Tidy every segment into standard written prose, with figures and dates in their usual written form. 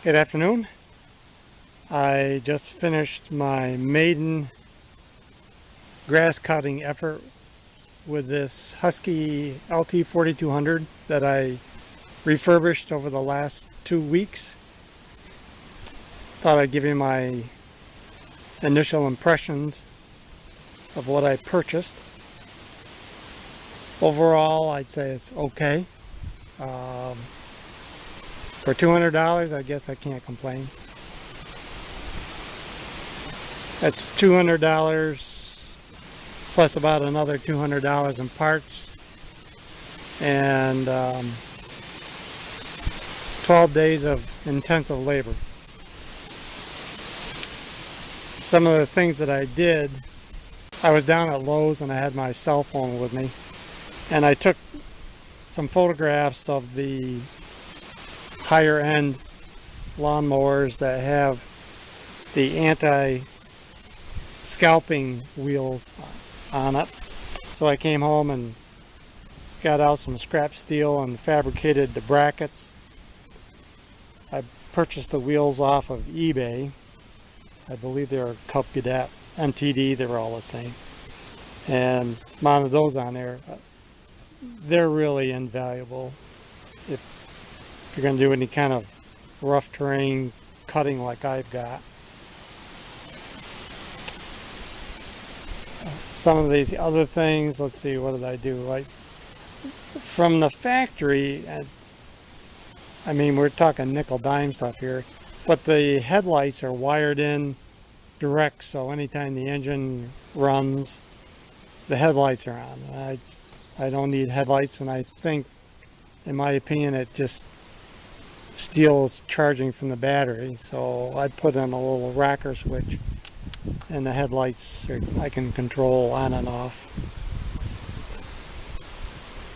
Good afternoon. I just finished my maiden grass cutting effort with this Huskee LT4200 that I refurbished over the last 2 weeks. Thought I'd give you my initial impressions of what I purchased. Overall, I'd say it's okay. For $200, I guess I can't complain. That's $200 plus about another $200 in parts and 12 days of intensive labor. Some of the things that I did, I was down at Lowe's and I had my cell phone with me, and I took some photographs of the higher end lawnmowers that have the anti-scalping wheels on it. So I came home and got out some scrap steel and fabricated the brackets. I purchased the wheels off of eBay. I believe they were Cub Cadet, MTD, they were all the same. And mounted those on there. They're really invaluable if you're going to do any kind of rough terrain cutting like I've got. Some of these other things, let's see, what did I do? Like from the factory, I mean, we're talking nickel dime stuff here, but the headlights are wired in direct, so anytime the engine runs, the headlights are on. I don't need headlights, and I think, in my opinion, it just steals charging from the battery. So I'd put in a little rocker switch, and the headlights I can control on and off.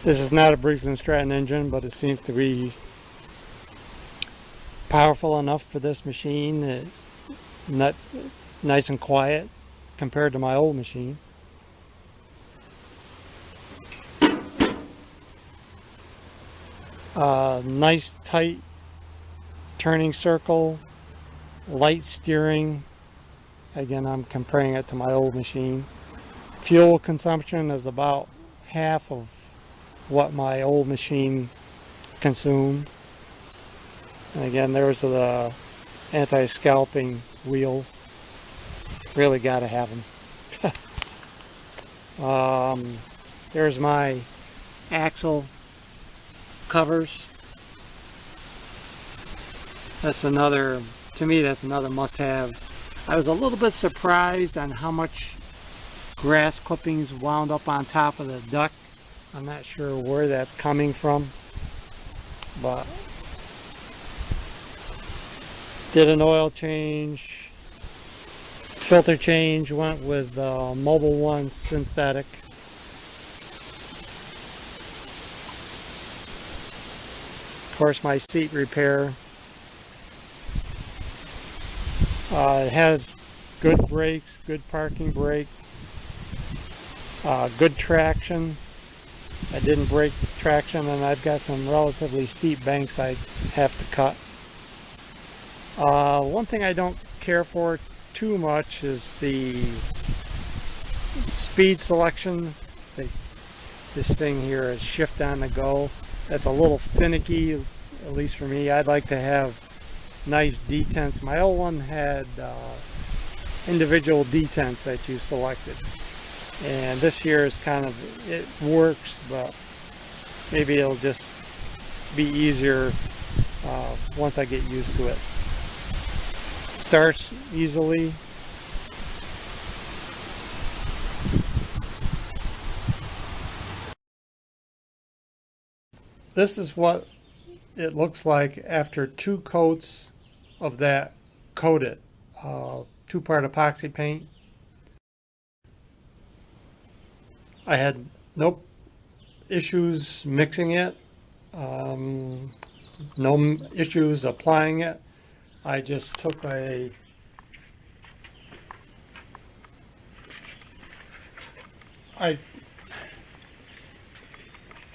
This is not a Briggs & Stratton engine, but it seems to be powerful enough for this machine. It's not nice and quiet compared to my old machine. Nice tight turning circle, light steering. Again, I'm comparing it to my old machine. Fuel consumption is about half of what my old machine consumed. And again, there's the anti-scalping wheels. Really got to have them. There's my axle covers. That's another, to me, that's another must-have. I was a little bit surprised on how much grass clippings wound up on top of the duct. I'm not sure where that's coming from, but did an oil change, filter change, went with Mobil 1 synthetic. Of course, my seat repair. It has good brakes, good parking brake, good traction. I didn't break the traction, and I've got some relatively steep banks I have to cut. One thing I don't care for too much is the speed selection. This thing here is shift on the go. That's a little finicky, at least for me. I'd like to have nice detents. My old one had individual detents that you selected, and this here is kind of, it works, but maybe it'll just be easier once I get used to it. Starts easily. This is what it looks like after 2 coats of that coated 2-part epoxy paint. I had no issues mixing it, no issues applying it. I just took a I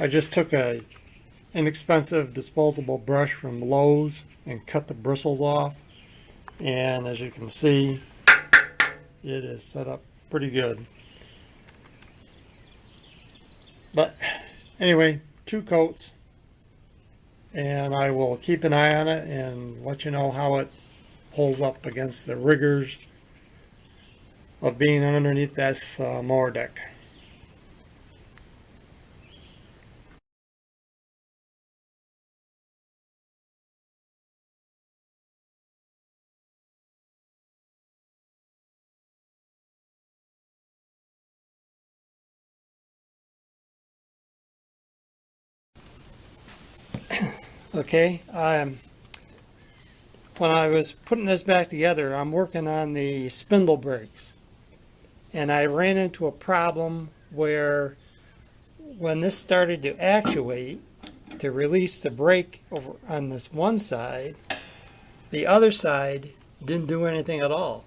just took a inexpensive disposable brush from Lowe's and cut the bristles off. And as you can see, it is set up pretty good. But anyway, 2 coats, and I will keep an eye on it and let you know how it holds up against the rigors of being underneath that mower deck. Okay, when I was putting this back together, I'm working on the spindle brakes, and I ran into a problem where when this started to actuate to release the brake over on this one side, the other side didn't do anything at all.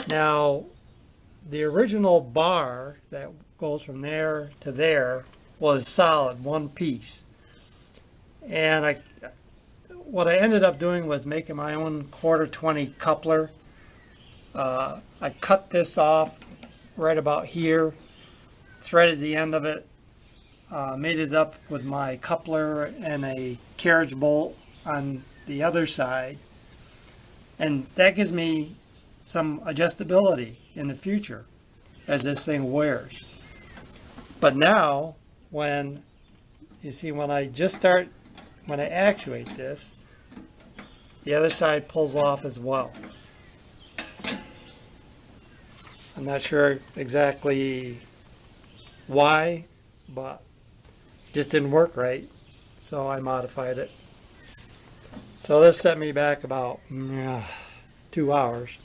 Now, the original bar that goes from there to there was solid, one piece. And what I ended up doing was making my own 1/4-20 coupler. I cut this off right about here, threaded the end of it, made it up with my coupler and a carriage bolt on the other side. And that gives me some adjustability in the future as this thing wears. But now, when I actuate this, the other side pulls off as well. I'm not sure exactly why, but it just didn't work right, so I modified it. So this set me back about 2 hours.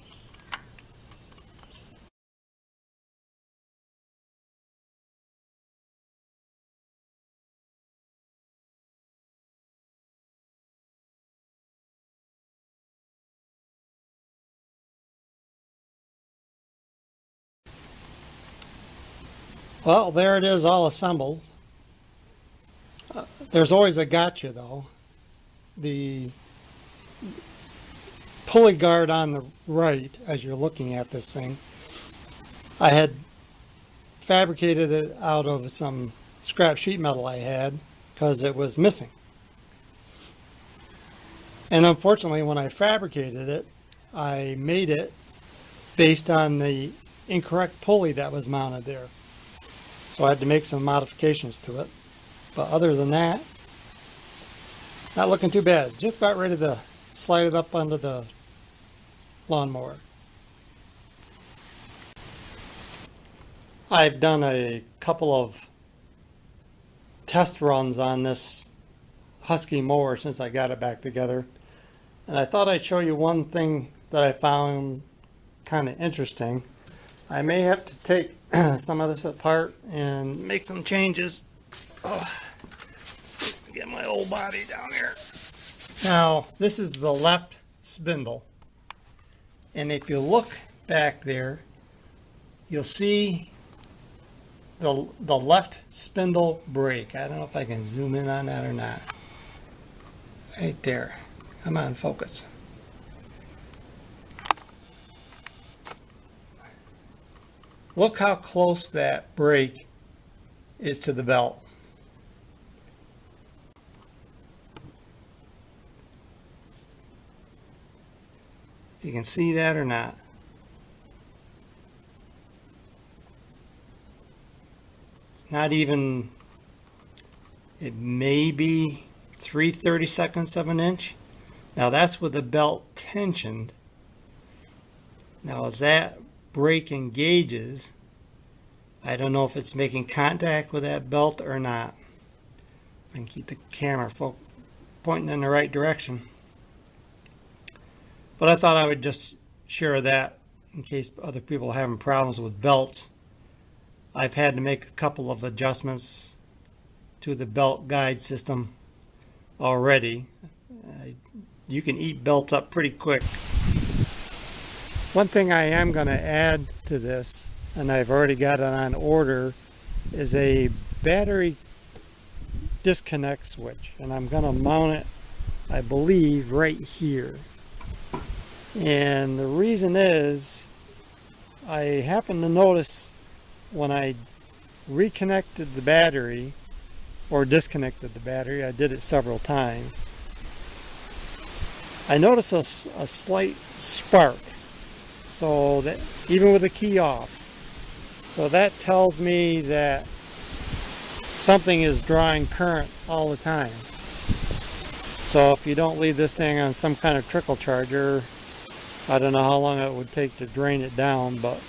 Well, there it is, all assembled. There's always a gotcha, though. The pulley guard on the right, as you're looking at this thing, I had fabricated it out of some scrap sheet metal I had because it was missing. And unfortunately, when I fabricated it, I made it based on the incorrect pulley that was mounted there. So I had to make some modifications to it. But other than that, not looking too bad. Just about ready to slide it up onto the lawnmower. I've done a couple of test runs on this Huskee mower since I got it back together. And I thought I'd show you one thing that I found kind of interesting. I may have to take some of this apart and make some changes. Get my old body down here. Now, this is the left spindle. And if you look back there, you'll see the left spindle brake. I don't know if I can zoom in on that or not. Right there. Come on, focus. Look how close that brake is to the belt. You can see that or not. It's not even, it may be 3/32 of an inch. Now that's with the belt tensioned. Now as that brake engages, I don't know if it's making contact with that belt or not. I can keep the camera pointing in the right direction. But I thought I would just share that in case other people are having problems with belts. I've had to make a couple of adjustments to the belt guide system already. You can eat belts up pretty quick. One thing I am going to add to this, and I've already got it on order, is a battery disconnect switch, and I'm going to mount it, I believe, right here. And the reason is, I happened to notice when I reconnected the battery or disconnected the battery, I did it several times, I noticed a slight spark, so that even with the key off, so that tells me that something is drawing current all the time. So if you don't leave this thing on some kind of trickle charger, I don't know how long it would take to drain it down, but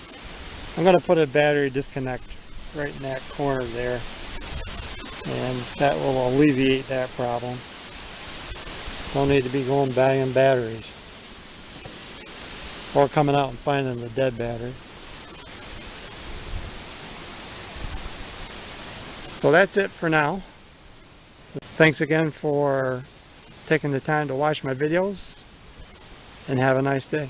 I'm going to put a battery disconnect right in that corner there, and that will alleviate that problem. Don't need to be going buying batteries or coming out and finding the dead battery. So that's it for now. Thanks again for taking the time to watch my videos, and have a nice day.